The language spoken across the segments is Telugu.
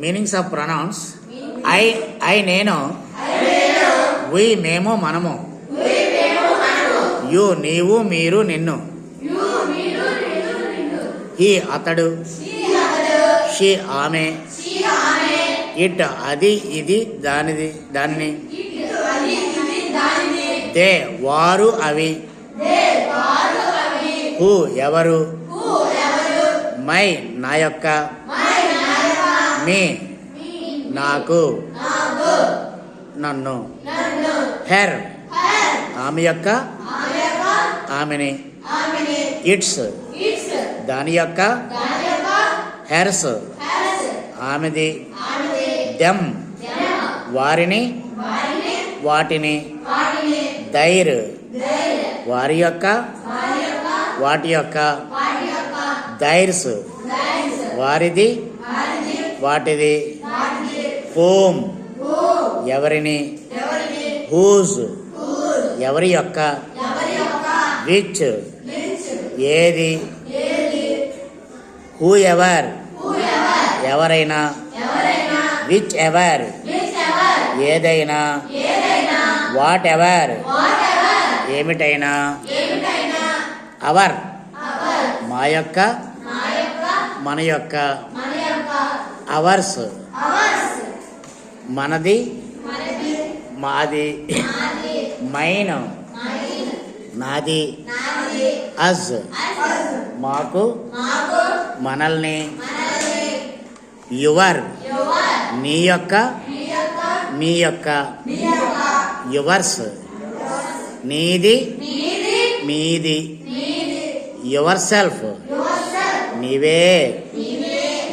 Meanings of pronouns. ఐ నేను, వి మేము మనము, యు నీవు మీరు నిన్ను, హి అతడు, షీ ఆమె, ఇట్ అది ఇది దానిని, దే వారు అవి, హూ ఎవరు, మై నా యొక్క, మీ నాకు, నన్ను, హెర్ ఆమె యొక్క, ఆమెని, ఇట్స్ దాని యొక్క, హెర్స్ ఆమెది, దెమ్ వారిని వాటిని, దైర్ వారి యొక్క వాటి యొక్క, దైర్స్ వారిది వాటిది, హోమ్ ఎవరిని, హూజ్ ఎవరి యొక్క, విచ్ ఏది, హూ ఎవర్ ఎవరైనా, విచ్ ఎవర్ ఏదైనా, వాట్ ఎవర్ ఏమిటైనా, అవర్ మా యొక్క మన యొక్క, అవర్స్ మనది మాది, మైన్ నాది, అజ్ మాకు మనల్ని, యువర్ నీ యొక్క మీ యొక్క, యువర్స్ నీది మీది, యువర్ సెల్ఫ్ నీవే,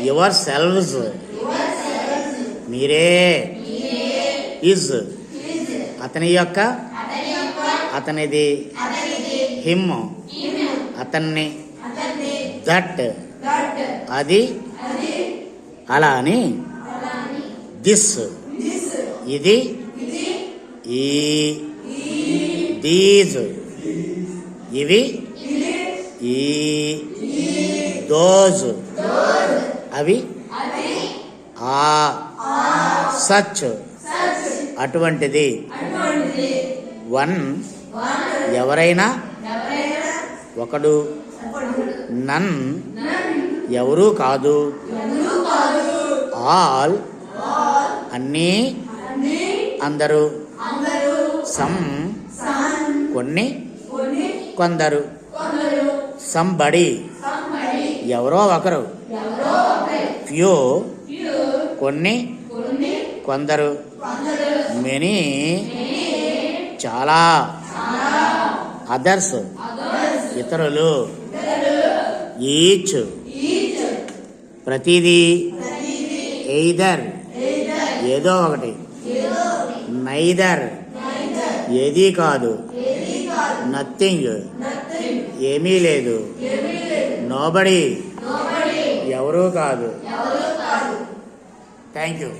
యువర్ సెల్వ్స్ మీరే, ఇజ్ అతని యొక్క అతనిది, హిమ్ అతన్ని, దట్ అది అలా అని, దిస్ ఇది, ఈ దీస్ ఇవి, ఈ దోజ్ అవి, ఆ సచ్ అటువంటిది, వన్ ఎవరైనా ఒకడు, నన్ ఎవరూ కాదు, ఆల్ అన్నీ అందరూ, సమ్ కొన్ని కొందరు, సంబడి ఎవరో ఒకరు, ఫ్యూ కొన్ని కొందరు, మెనీ చాలా, అదర్స్ ఇతరులు, ఈచ్ ప్రతిదీ, ఎయిదర్ ఏదో ఒకటి, నైదర్ ఏదీ కాదు, నథింగ్ ఏమీ లేదు, నోబడి ఎవరూ కాదు. Thank you.